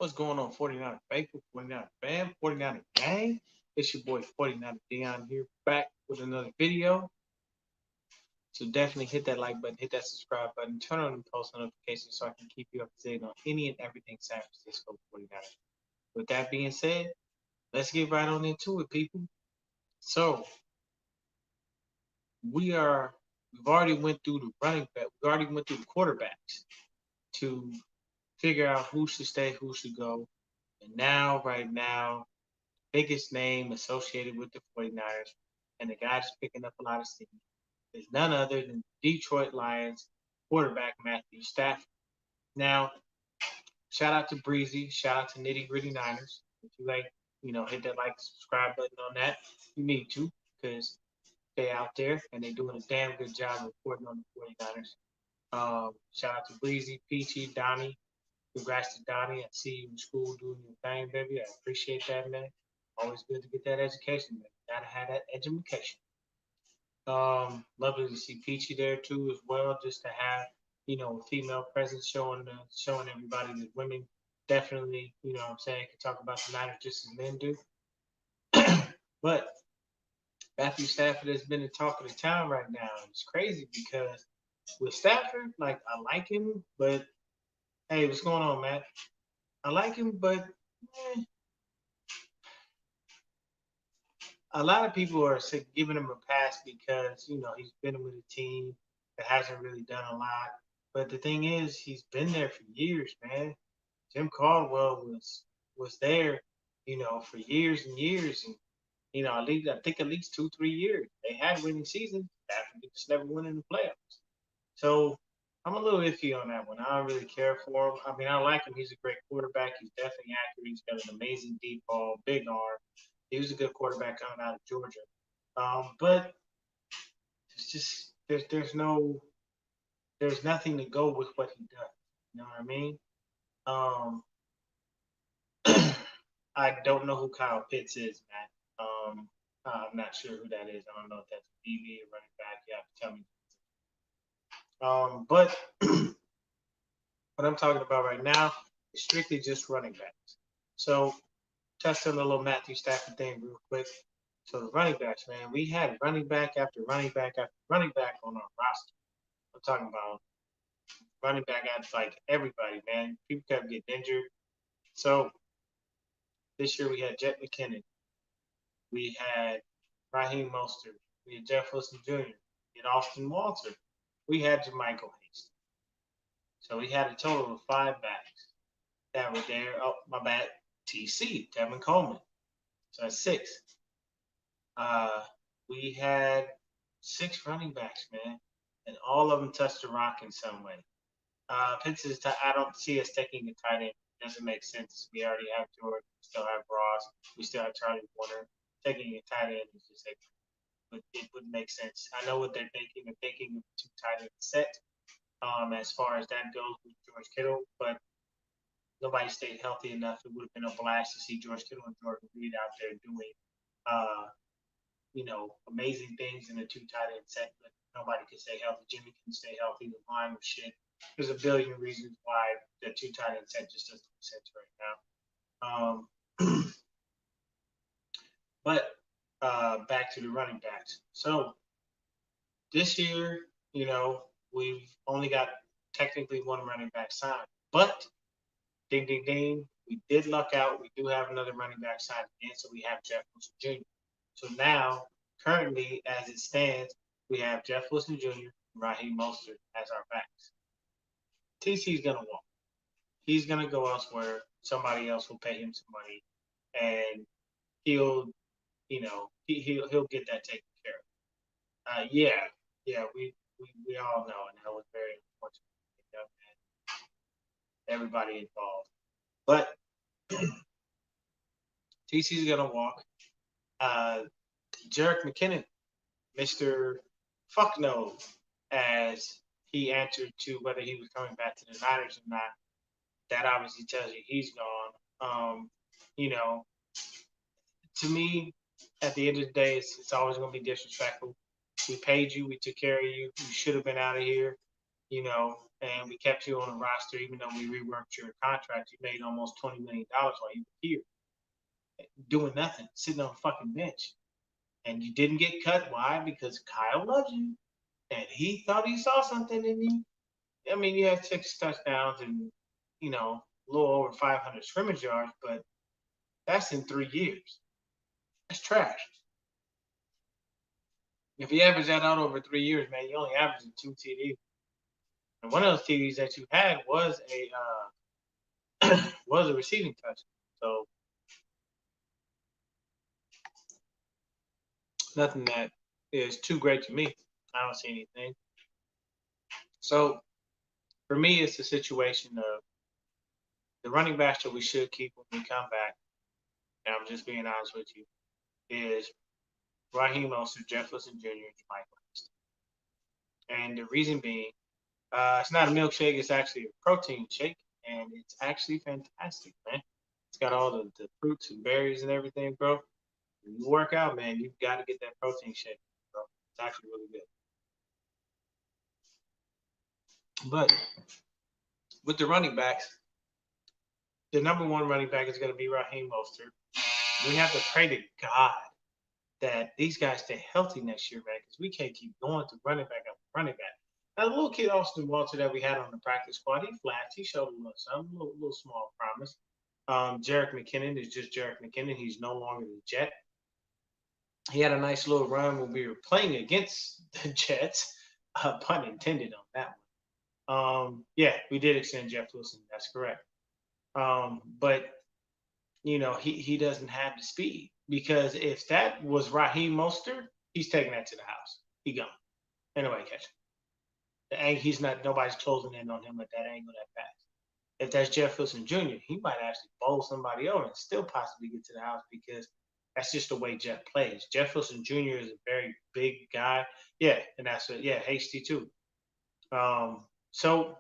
What's going on, 49 Faithful, 49 Fam, 49 Gang? It's your boy 49 Dion here, back with another video. So definitely hit that like button, hit that subscribe button, turn on the post notifications so I can keep you up to date on any and everything San Francisco 49. With that being said, let's get right on into it, people. So we've already went through the running back, we already went through the quarterbacks to figure out who should stay, who should go. And now, right now, biggest name associated with the 49ers and the guy that's picking up a lot of steam is none other than Detroit Lions quarterback Matthew Stafford. Now, shout out to Breezy, shout out to Nitty Gritty Niners. If you like, hit that like, subscribe button on that. You need to, because they out there and they're doing a damn good job reporting on the 49ers. Shout out to Breezy, Peachy, Donnie. Congrats to Donnie. I see you in school doing your thing, baby. I appreciate that, man. Always good to get that education, man. Gotta have that education. Lovely to see Peachy there too, as well. Just to have, a female presence showing everybody that women definitely, what I'm saying, can talk about the Niners just as men do. But Matthew Stafford has been the talk of the town right now. It's crazy because with Stafford, like I like him, but hey, what's going on, Matt? I like him, but a lot of people are giving him a pass because he's been with a team that hasn't really done a lot. But the thing is, he's been there for years, man. Jim Caldwell was there, for years and years, and at least I think at least 2 3 years they had winning seasons. After they just never win in the playoffs. So I'm a little iffy on that one. I don't really care for him. I mean, I like him. He's a great quarterback. He's definitely accurate. He's got an amazing deep ball, big arm. He was a good quarterback coming out of Georgia. But it's just there's nothing to go with what he does. You know what I mean? Um, I don't know who Kyle Pitts is, Matt. I'm not sure who that is. I don't know if that's a DB or running back. You have to tell me. But what I'm talking about right now is strictly just running backs. So touch on the little Matthew Stafford thing real quick. So the running backs, man, we had running back after running back after running back on our roster. I'm talking about running back at like everybody, man. People kept getting injured. So this year we had Jet McKinnon, we had Raheem Mostert, we had Jeff Wilson Jr., we had Austin Walter, we had JaMycal Hasty. So we had a total of 5 backs that were there. Oh, my bad. TC, Tevin Coleman. So that's 6. Uh, we had 6 running backs, man, and all of them touched the rock in some way. Pitts is I don't see us taking a tight end. It doesn't make sense. We already have George. We still have Ross. We still have Charlie Warner. Taking a tight end is just but it wouldn't make sense. I know what they're thinking. They're thinking of 2 tight end set. As far as that goes with George Kittle, but nobody stayed healthy enough. It would have been a blast to see George Kittle and Jordan Reed out there doing, uh, amazing things in a 2 tight end set, but nobody could stay healthy. Jimmy couldn't stay healthy. The line was shit. There's a billion reasons why the 2 tight end set just doesn't make sense right now. But back to the running backs. So this year, we've only got technically 1 running back signed, but ding, ding, ding. We did luck out. We do have another running back signed again, so we have Jeff Wilson Jr. So now, currently, as it stands, we have Jeff Wilson Jr. and Raheem Mostert as our backs. TC's going to walk. He's going to go elsewhere. Somebody else will pay him some money, and he'll, he'll get that taken care of. Yeah, we all know, and that was very unfortunate. Everybody involved. But TC's going to walk. Jerick McKinnon, Mr. Fuck No, as he answered to whether he was coming back to the Niners or not. That obviously tells you he's gone. You know, to me, at the end of the day, it's always going to be disrespectful. We paid you, we took care of you. You should have been out of here. and we kept you on the roster even though we reworked your contract. You made almost $20 million while you were here, doing nothing, sitting on the fucking bench. And you didn't get cut. Why? Because Kyle loves you. And he thought he saw something in you. I mean, you had 6 touchdowns and, a little over 500 scrimmage yards, but that's in 3 years. That's trash. If you average that out over 3 years, man, you only average 2 TDs. And one of those TDs that you had was a receiving touch. So nothing that is too great to me. I don't see anything. So for me, it's a situation of the running backs that we should keep when we come back. And I'm just being honest with you, is Raheem Mostert, Jeff Wilson Jr., and Michael. And the reason being, it's not a milkshake, it's actually a protein shake, and it's actually fantastic, man. It's got all the fruits and berries and everything, bro. When you work out, man, you've got to get that protein shake, bro. It's actually really good. But with the running backs, the number one running back is going to be Raheem Mostert. We have to pray to God that these guys stay healthy next year, man, because we can't keep going to running back after running back. Now, the little kid Austin Walter that we had on the practice squad, he flashed. He showed a little something, a little small promise. Jerick McKinnon is just Jerick McKinnon. He's no longer the Jet. He had a nice little run when we were playing against the Jets. Pun intended on that one. Yeah, we did extend Jeff Wilson. That's correct. But he doesn't have the speed, because if that was Raheem Mostert, he's taking that to the house. He gone. Anyway, catch him. He's not. Nobody's closing in on him at that angle that fast. If that's Jeff Wilson Jr., he might actually bowl somebody over and still possibly get to the house, because that's just the way Jeff plays. Jeff Wilson Jr. is a very big guy. Yeah, and that's it. Yeah, hasty too. So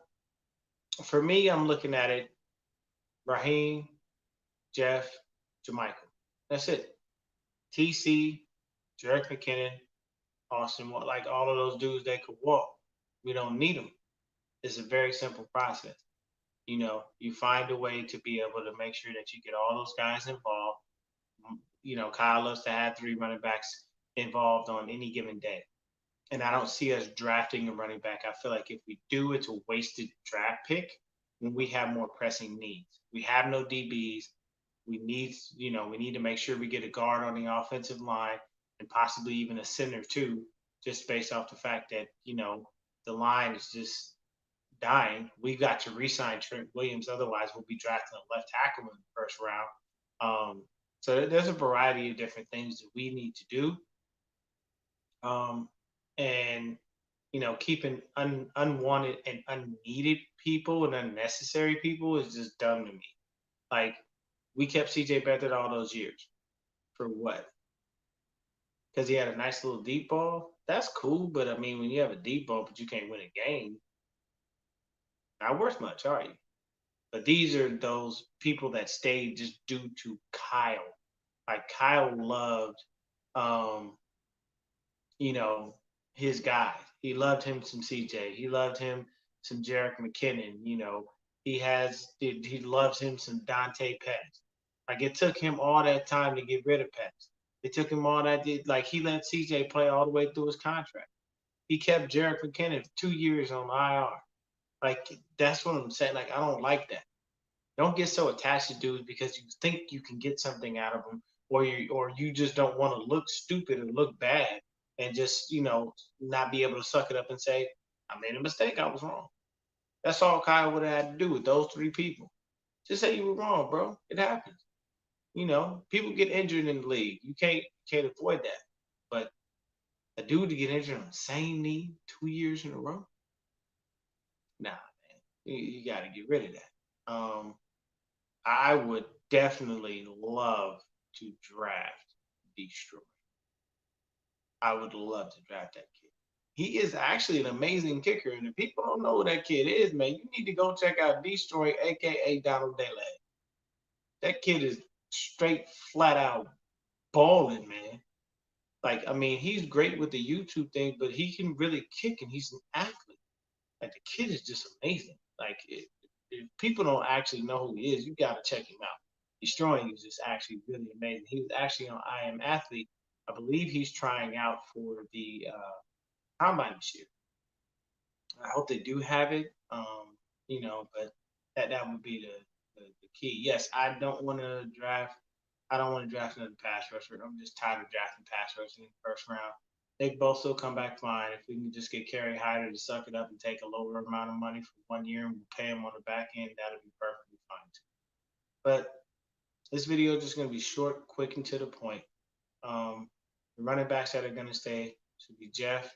for me, I'm looking at it: Raheem, Jeff, Jermichael. That's it. TC, Jerick McKinnon, Austin, like all of those dudes that could walk. We don't need them. It's a very simple process. You find a way to be able to make sure that you get all those guys involved. Kyle loves to have 3 running backs involved on any given day. And I don't see us drafting a running back. I feel like if we do, it's a wasted draft pick when we have more pressing needs. We have no DBs. We need to make sure we get a guard on the offensive line, and possibly even a center too, just based off the fact that, the line is just dying. We've got to re-sign Trent Williams. Otherwise, we'll be drafting a left tackle in the first round. So there's a variety of different things that we need to do. And, keeping unwanted and unneeded people and unnecessary people is just dumb to me. Like, we kept CJ Beathard all those years. For what? Because he had a nice little deep ball? That's cool, but I mean, when you have a deep ball but you can't win a game, not worth much, are you? But these are those people that stayed just due to Kyle. Like, Kyle loved, his guys. He loved him some CJ. He loved him some Jerick McKinnon. He loves him some Dante Pettis. Like, it took him all that time to get rid of Pettis. It took him all that. Like, he let CJ play all the way through his contract. He kept Jerick McKinnon 2 years on IR. Like, that's what I'm saying. Like, I don't like that. Don't get so attached to dudes because you think you can get something out of them, or you just don't want to look stupid or look bad, and just not be able to suck it up and say, I made a mistake, I was wrong. That's all Kyle would have had to do with those 3 people. Just say you were wrong, bro. It happens. People get injured in the league. You can't avoid that. But a dude to get injured on the same knee 2 years in a row? Nah, man. You got to get rid of that. I would definitely love to draft Destroy. I would love to draft that kid. He is actually an amazing kicker, and if people don't know who that kid is, man, you need to go check out Destroy, aka Donald Daylight. That kid is straight, flat out balling, man. Like, I mean, he's great with the YouTube thing, but he can really kick, and he's an athlete. Like the kid is just amazing. Like if people don't actually know who he is, you got to check him out. Destroying is just actually really amazing. He was actually on I Am Athlete. I believe he's trying out for the combine this year. I hope they do have it. But that would be the key. Yes, I don't want to draft. I don't want to draft another pass rusher. I'm just tired of drafting pass rushers in the first round. They both still come back fine. If we can just get Kerry Hyder to suck it up and take a lower amount of money for 1 year and we'll pay him on the back end, that'll be perfectly fine too. But this video is just going to be short, quick, and to the point. The running backs that are going to stay should be Jeff,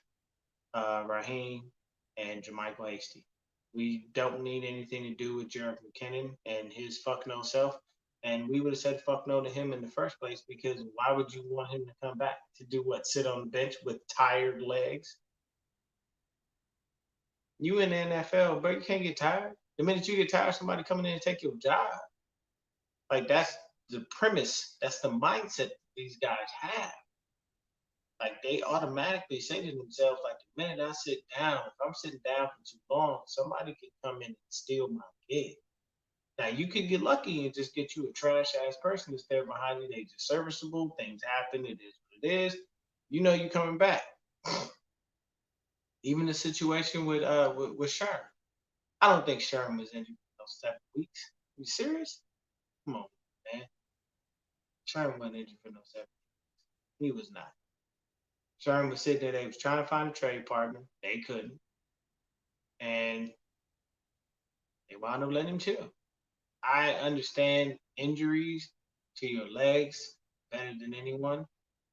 Raheem, and JaMycal Hasty. We don't need anything to do with Jerick McKinnon and his fuck no self. And we would have said fuck no to him in the first place because why would you want him to come back to do what? Sit on the bench with tired legs? You in the NFL, bro, you can't get tired. The minute you get tired, somebody coming in and take your job. Like that's the premise. That's the mindset these guys have. Like they automatically say to themselves, like the minute I sit down, if I'm sitting down for too long, somebody can come in and steal my gig. Now you could get lucky and just get you a trash ass person that's there behind you. They just serviceable. Things happen. It is what it is. You know you coming back. Even the situation with Sherm. I don't think Sherm was injured for those 7 weeks. You serious? Come on, man. Sherm wasn't injured for no 7 weeks. He was not. Sherm was sitting there. They was trying to find a trade partner. They couldn't. And they wound up letting him chill. I understand injuries to your legs better than anyone,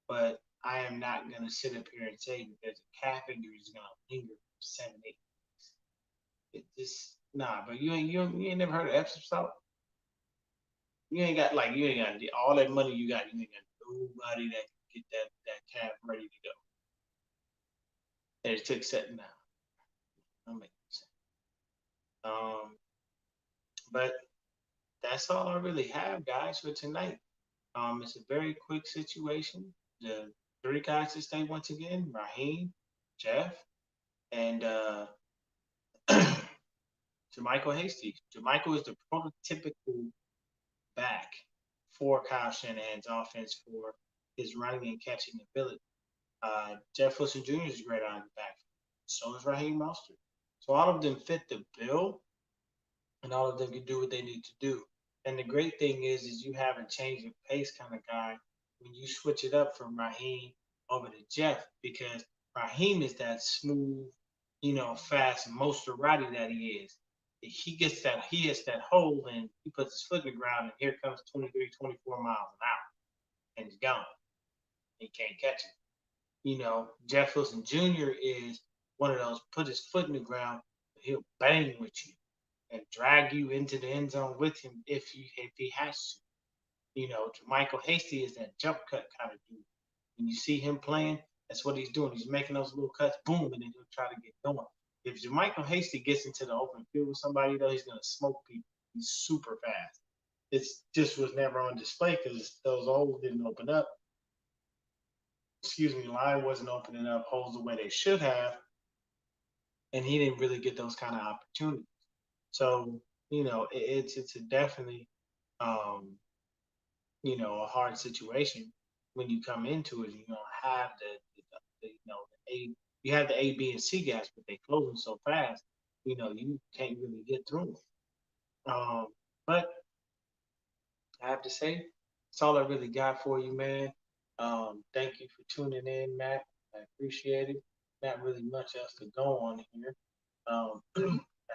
but I am not going to sit up here and say because a calf injury is going to linger for 7, 8 weeks. It just, nah, but you ain't never heard of Epsom salt? You ain't got all that money you got, you ain't got nobody that can get that calf ready to go. And it took setting down. That makes sense. But that's all I really have, guys, for tonight. It's a very quick situation. The three guys to stay once again: Raheem, Jeff, and JaMycal Hasty. JaMycal is the prototypical back for Kyle Shanahan's offense for his running and catching ability. Jeff Wilson Jr. is great on the back. So is Raheem Mostert. So all of them fit the bill, and all of them can do what they need to do. And the great thing is you have a change of pace kind of guy when you switch it up from Raheem over to Jeff because Raheem is that smooth, fast Mosterati that he is. He hits that hole and he puts his foot in the ground and here comes 23, 24 miles an hour and he's gone. He can't catch it. Jeff Wilson Jr. is one of those put his foot in the ground, he'll bang with you and drag you into the end zone with him if he has to. JaMycal Hasty is that jump cut kind of dude. When you see him playing, that's what he's doing. He's making those little cuts, boom, and then he'll try to get going. If JaMycal Hasty gets into the open field with somebody, though, he's going to smoke people. He's super fast. It just was never on display because those holes didn't open up. The line wasn't opening up holes the way they should have, and he didn't really get those kind of opportunities. So, it's a definitely, a hard situation when you come into it. You don't have you have the A, B, and C guys, but they close them so fast, you can't really get through them. But I have to say, that's all I really got for you, man. Thank you for tuning in, Matt. I appreciate it. Not really much else to go on here.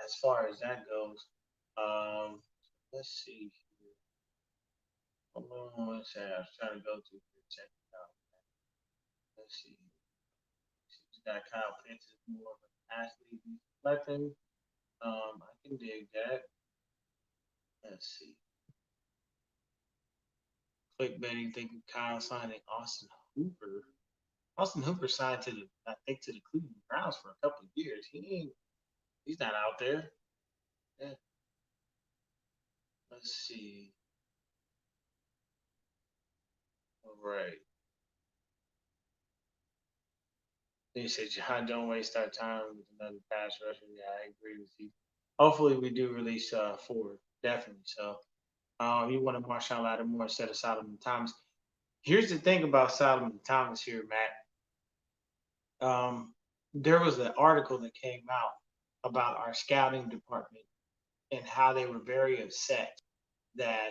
As far as that goes. Let's see here. Hold on one second. I was trying to go to check it out. Let's see. She's got Kyle Pitts is more of an athlete he's collecting. I can dig that. Let's see. Clickbaiting thinking Kyle signing Austin Hooper. Austin Hooper signed to the Cleveland Browns for a couple of years. He's not out there. Yeah. Let's see. All right. You said, John, don't waste our time with another pass rusher. Yeah, I agree with you. Hopefully, we do release Ford. Definitely. So, you want to Marshawn Lattimore instead of Solomon Thomas. Here's the thing about Solomon Thomas here, Matt. There was an article that came out about our scouting department and how they were very upset that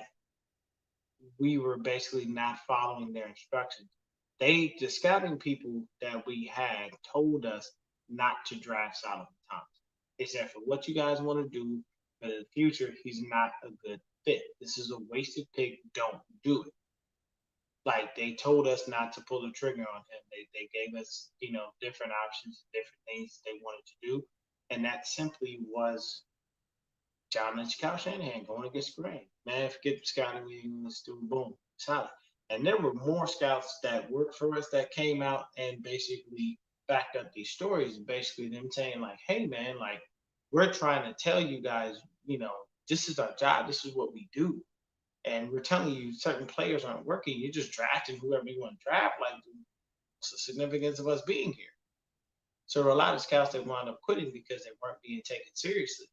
we were basically not following their instructions. The scouting people that we had told us not to draft Solomon Thomas. They said, for what you guys want to do for the future, he's not a good fit. This is a wasted pick. Don't do it. Like they told us not to pull the trigger on him. They gave us, different options, different things they wanted to do. And that simply was John Lynch, Kyle Shanahan going against the grain. Man, forget the scouting. Let's do boom, solid. And there were more scouts that worked for us that came out and basically backed up these stories. Basically, them saying like, "Hey, man, like we're trying to tell you guys, this is our job. This is what we do, and we're telling you certain players aren't working. You're just drafting whoever you want to draft. Like, what's the significance of us being here?" So there were a lot of scouts that wound up quitting because they weren't being taken seriously.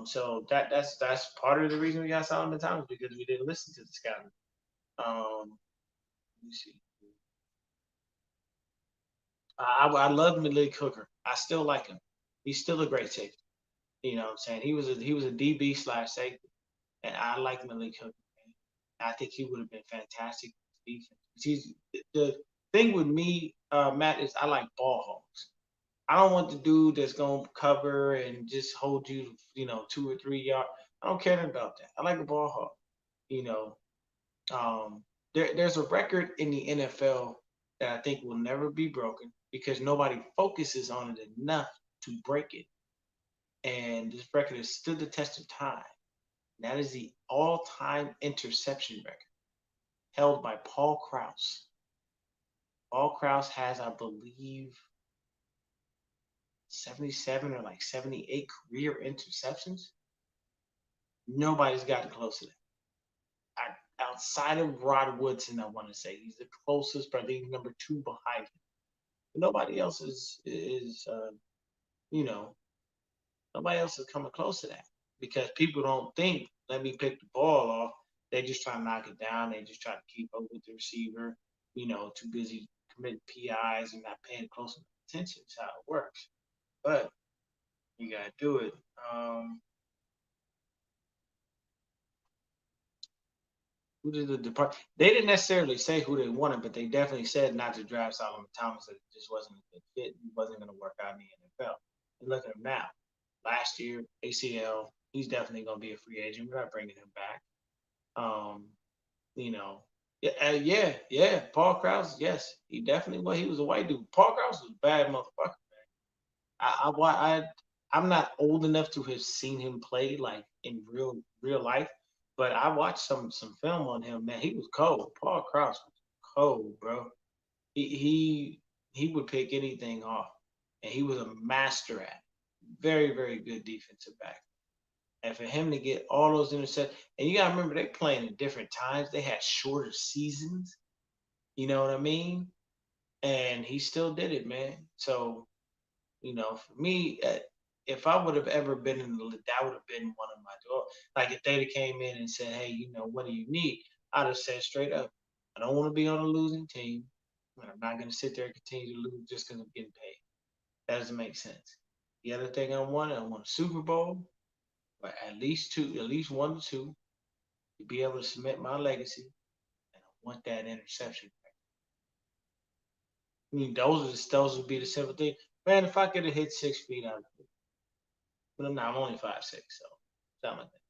So that's part of the reason we got Solomon Thomas because we didn't listen to the scouting. Let me see. I love Malik Hooker. I still like him. He's still a great safety. You know what I'm saying? He was a DB slash safety, and I like Malik Hooker. Man. I think he would have been fantastic defense. He's the thing with me, Matt, is I like ball hawks. I don't want the dude that's gonna cover and just hold you, 2 or 3 yards. I don't care about that. I like a ball hawk. You know, um, there's a record in the NFL that I think will never be broken because nobody focuses on it enough to break it. And this record has stood the test of time. And that is the all-time interception record held by Paul Krause. Paul Krause has, I believe, 77 or like 78 career interceptions. Nobody's gotten close to that. Outside of Rod Woodson, I want to say he's the closest, but I think number two behind him. But nobody else you know, nobody else is coming close to that because people don't think, let me pick the ball off. They just try to knock it down. They just try to keep up with the receiver, too busy committing PIs and not paying close attention. That's how it works. But you got to do it. Who did the depart? They didn't necessarily say who they wanted, but they definitely said not to draft Solomon Thomas. That it just wasn't a good fit. He wasn't going to work out in the NFL. And look at him now. Last year, ACL. He's definitely going to be a free agent. We're not bringing him back. Um, you know, yeah. Paul Krause, yes, he definitely was. He was a white dude. Paul Krause was a bad motherfucker. I'm not old enough to have seen him play like in real life, but I watched some film on him. Man, he was cold. Paul Krause was cold, bro. He would pick anything off, and he was a master at very very good defensive back. And for him to get all those interceptions, and you gotta remember they playing at different times. They had shorter seasons. You know what I mean? And he still did it, man. So for me, if I would have ever been in the league, that would have been one of my doors. Like if they came in and said, "Hey, what do you need?" I'd have said straight up, "I don't want to be on a losing team. I'm not going to sit there and continue to lose just because I'm getting paid. That doesn't make sense." The other thing I want a Super Bowl, or at least two, at least 1 or 2, to be able to cement my legacy, and I want that interception. I mean, those would be the simple thing. Man, if I could have hit 6 feet, I'd. But I'm only 5'6", so something like that.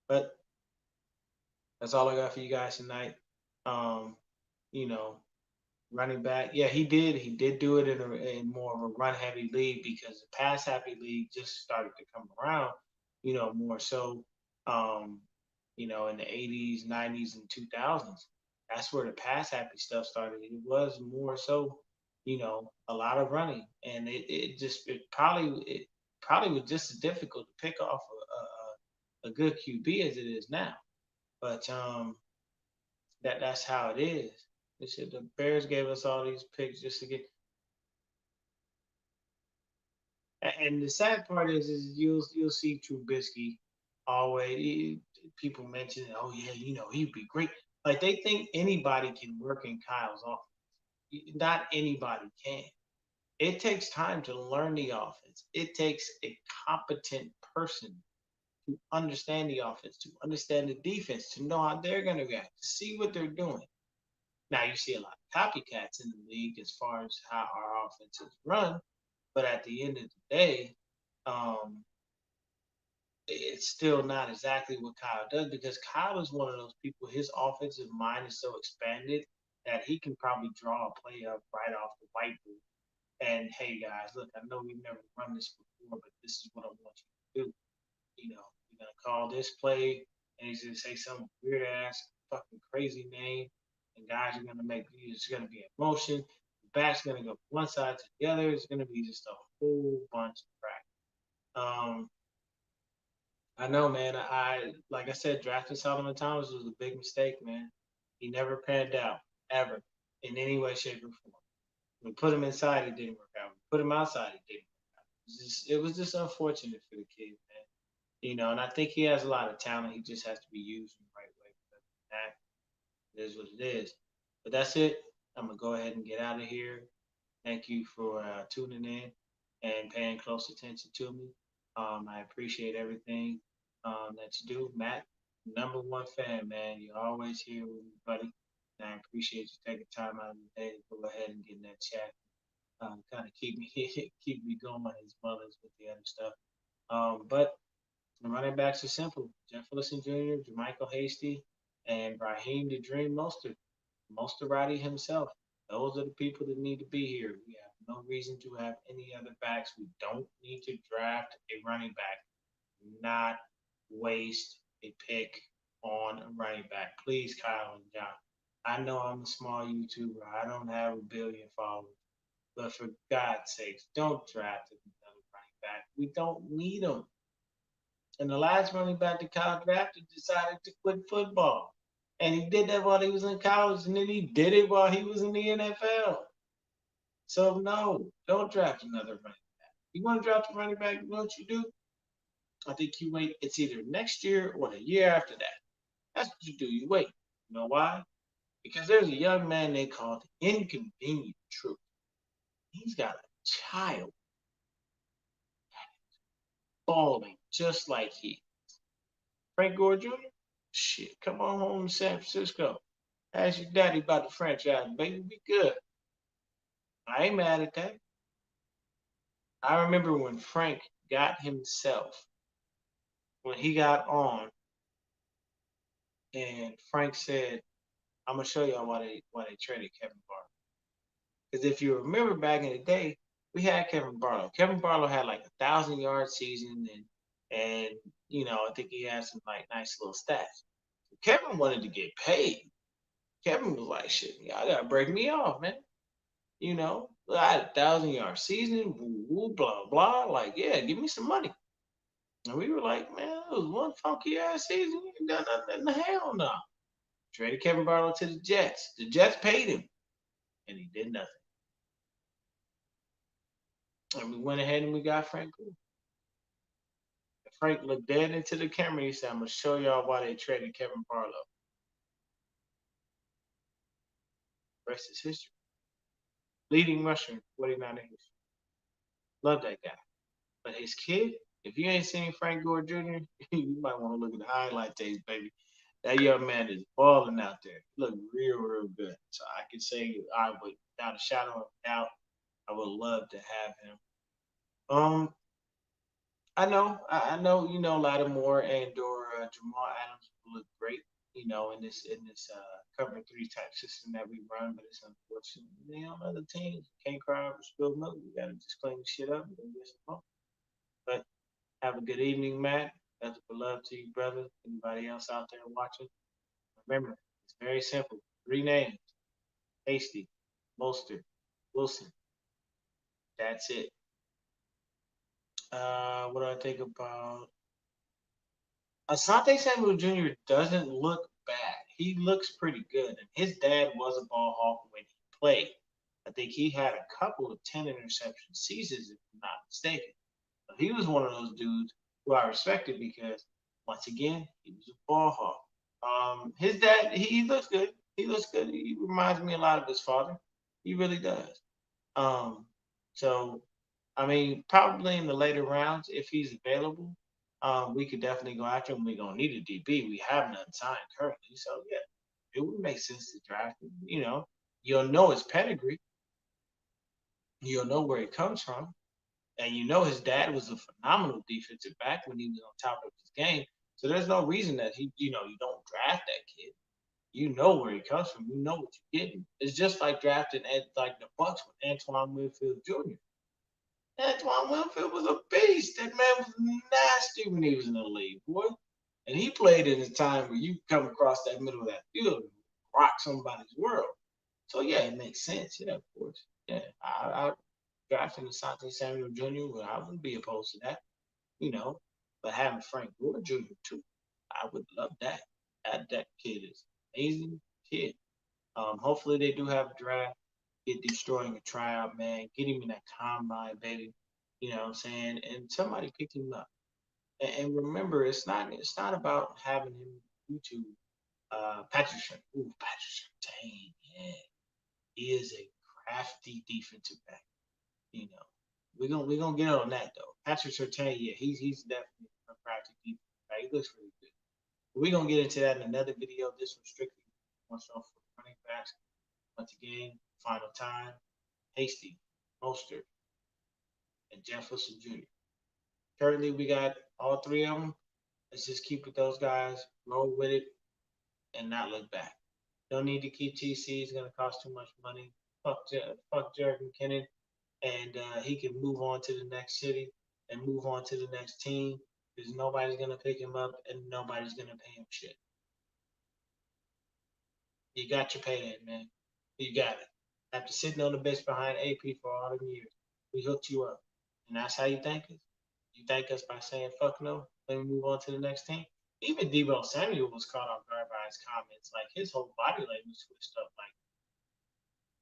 But that's all I got for you guys tonight. Um, you know, running back, yeah, he did. He did do it in more of a run heavy league because the pass happy league just started to come around. More so. Um, in the '80s, '90s, and 2000s. That's where the pass happy stuff started. It was more so, a lot of running, and it probably was just as difficult to pick off a good QB as it is now. But that's how it is. They said the Bears gave us all these picks just to get. And the sad part is you'll see Trubisky always. People mention, oh yeah, he'd be great. Like they think anybody can work in Kyle's offense. Not anybody can. It takes time to learn the offense. It takes a competent person to understand the offense, to understand the defense, to know how they're going to react, to see what they're doing. Now you see a lot of copycats in the league as far as how our offense is run, but at the end of the day, um, it's still not exactly what Kyle does because Kyle is one of those people. His offensive mind is so expanded that he can probably draw a play up right off the whiteboard. And hey, guys, look, I know we've never run this before, but this is what I want you to do. You're gonna call this play, and he's gonna say some weird ass, fucking crazy name, and guys are gonna make it's gonna be in motion. The back's gonna go from one side to the other. It's gonna be just a whole bunch of crap. I know, man. I like I said, drafting Solomon Thomas was a big mistake, man. He never panned out ever in any way, shape, or form. We put him inside, it didn't work out. We put him outside, it didn't work out. It was just unfortunate for the kid, man. And I think he has a lot of talent. He just has to be used in the right way. But that is what it is. But that's it. I'm gonna go ahead and get out of here. Thank you for tuning in and paying close attention to me. I appreciate everything that you do, Matt. Number one fan, man. You're always here with me, buddy. And I appreciate you taking time out of the day to go ahead and get in that chat. Kind of keep me keep me going as well as with the other stuff. But the running backs are simple: Jeff Wilson Jr., Jermichael Hasty, and Raheem the Dream Mostert. Mosterati himself. Those are the people that need to be here. We have no reason to have any other backs. We don't need to draft a running back, not waste a pick on a running back. Please, Kyle and John. I know I'm a small YouTuber. I don't have a billion followers. But for God's sakes, don't draft another running back. We don't need them. And the last running back that Kyle drafted decided to quit football. And he did that while he was in college, and then he did it while he was in the NFL. So no, don't draft another running back. You want to draft a running back, you know what you do? I think you wait. It's either next year or the year after that. That's what you do. You wait. You know why? Because there's a young man they call the Inconvenient Truth. He's got a child balling just like he. Frank Gore Jr. Shit, come on home to San Francisco. Ask your daddy about the franchise, baby. Be good. I ain't mad at that. I remember when Frank got himself, when he got on, and Frank said, "I'm gonna show y'all why they traded Kevin Barlow." Because if you remember back in the day, we had Kevin Barlow. Kevin Barlow had like 1,000 yard season, and I think he had some like nice little stats. Kevin wanted to get paid. Kevin was like, "Shit, y'all gotta break me off, man." I had 1,000 yard season, woo, woo, blah, blah. Like, yeah, give me some money. And we were like, man, it was one funky ass season. You ain't done nothing in the hell no. Traded Kevin Barlow to the Jets. The Jets paid him, and he did nothing. And we went ahead and we got Frank Gore. Frank looked dead into the camera. He said, I'm going to show y'all why they traded Kevin Barlow. The rest is history. Leading rusher, 49ers. Love that guy. But his kid, if you ain't seen Frank Gore Jr., you might want to look at the highlight tapes, baby. That young man is balling out there. He look real, real good. So I can say I would, without a shadow of a doubt, I would love to have him. I know, Lattimore and or Jamal Adams will look great, in this cover three type system that we run, but it's unfortunate. Other teams can't cry over spilled milk. We gotta just clean the shit up and get some more. But have a good evening, Matt. That's of love to you, brother. Anybody else out there watching? Remember, it's very simple. 3 names: Hasty, Mostert, Wilson. That's it. What do I think about Asante Samuel Jr. doesn't look bad. He looks pretty good. And his dad was a ball hawk when he played. I think he had a couple of 10 interception seasons, if I'm not mistaken. He was one of those dudes who I respected because, once again, he was a ball hawk. His dad, he looks good. He looks good. He reminds me a lot of his father. He really does. Um, so, I mean, probably in the later rounds, if he's available, we could definitely go after him. We're gonna need a DB. We have none signed currently, so yeah, it would make sense to draft him. You'll know his pedigree. You'll know where he comes from, and his dad was a phenomenal defensive back when he was on top of his game. So there's no reason that you don't draft that kid. You know where he comes from. You know what you're getting. It's just like drafting like the Bucks with Antoine Winfield Jr. Antoine Winfield was a beast. That man was nasty when he was in the league, boy. And he played in a time where you come across that middle of that field and rock somebody's world. So yeah, it makes sense. Yeah, of course. Yeah, I drafting Asante Samuel Jr. Well, I wouldn't be opposed to that. You know, but having Frank Gore Jr. too, I would love that. That kid is amazing kid. Hopefully they do have a draft. Get destroying a tryout, man. Get him in that combine, baby. You know what I'm saying? And somebody pick him up. And remember, it's not about having him YouTube. Patrick Surtain, yeah, he is a crafty defensive back. You know, we're gonna get on that though. Patrick Surtain, yeah, he's definitely a crafty defensive back. He looks really good. But we're gonna get into that in another video. This was strictly one show for running backs. Once again, final time. Hasty, Mostert, and Jefferson Jr. Currently, we got all three of them. Let's just keep with those guys, roll with it, and not look back. Don't need to keep TC. It's going to cost too much money. Fuck Jerick McKinnon, and he can move on to the next city and move on to the next team because nobody's going to pick him up and nobody's going to pay him shit. You got your payday, man. You got it. After sitting on the bench behind AP for all the years, we hooked you up. And that's how you thank us? You thank us by saying, fuck no, let me move on to the next team. Even Deebo Samuel was caught off guard by his comments. Like, his whole body language switched up. Like,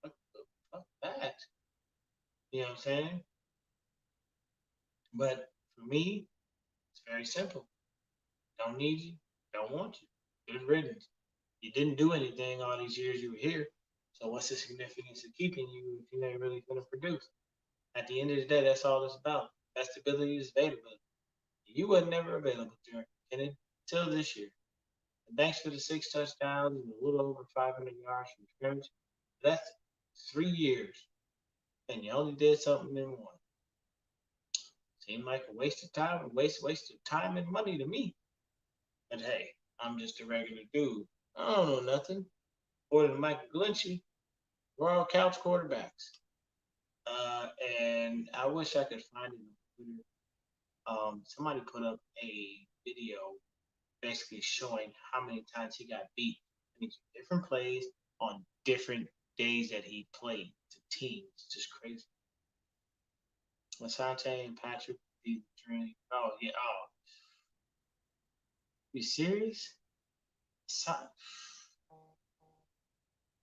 what the fuck that? You know what I'm saying? But for me, it's very simple. Don't need you, don't want you. Good riddance. You didn't do anything all these years you were here. So what's the significance of keeping you if you ain't really going to produce? At the end of the day, that's all it's about. Best ability is availability. You were never available, Jerick McKinnon, until this year. And thanks for the 6 touchdowns and a little over 500 yards from scrimmage. That's 3 years, and you only did something in one. Seemed like a waste of time, waste of time and money to me. But hey, I'm just a regular dude. I don't know nothing. According to Michael Glenchie, we're all couch quarterbacks. And I wish I could find it on Twitter. Somebody put up a video basically showing how many times he got beat in different plays on different days that he played to teams. It's just crazy. Asante and Patrick the dream. Oh yeah. Oh, you serious?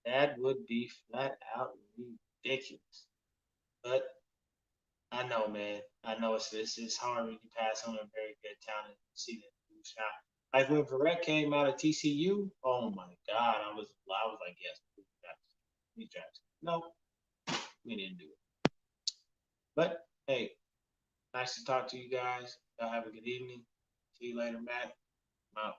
That would be flat out ridiculous. But I know, man. I know it's hard when you pass on a very good talent and see that blue shot. Like when Verrett came out of TCU, oh my God, I was like, yes, we drafted. No, we didn't do it. But hey, nice to talk to you guys. Y'all have a good evening. See you later, Matt. I'm out.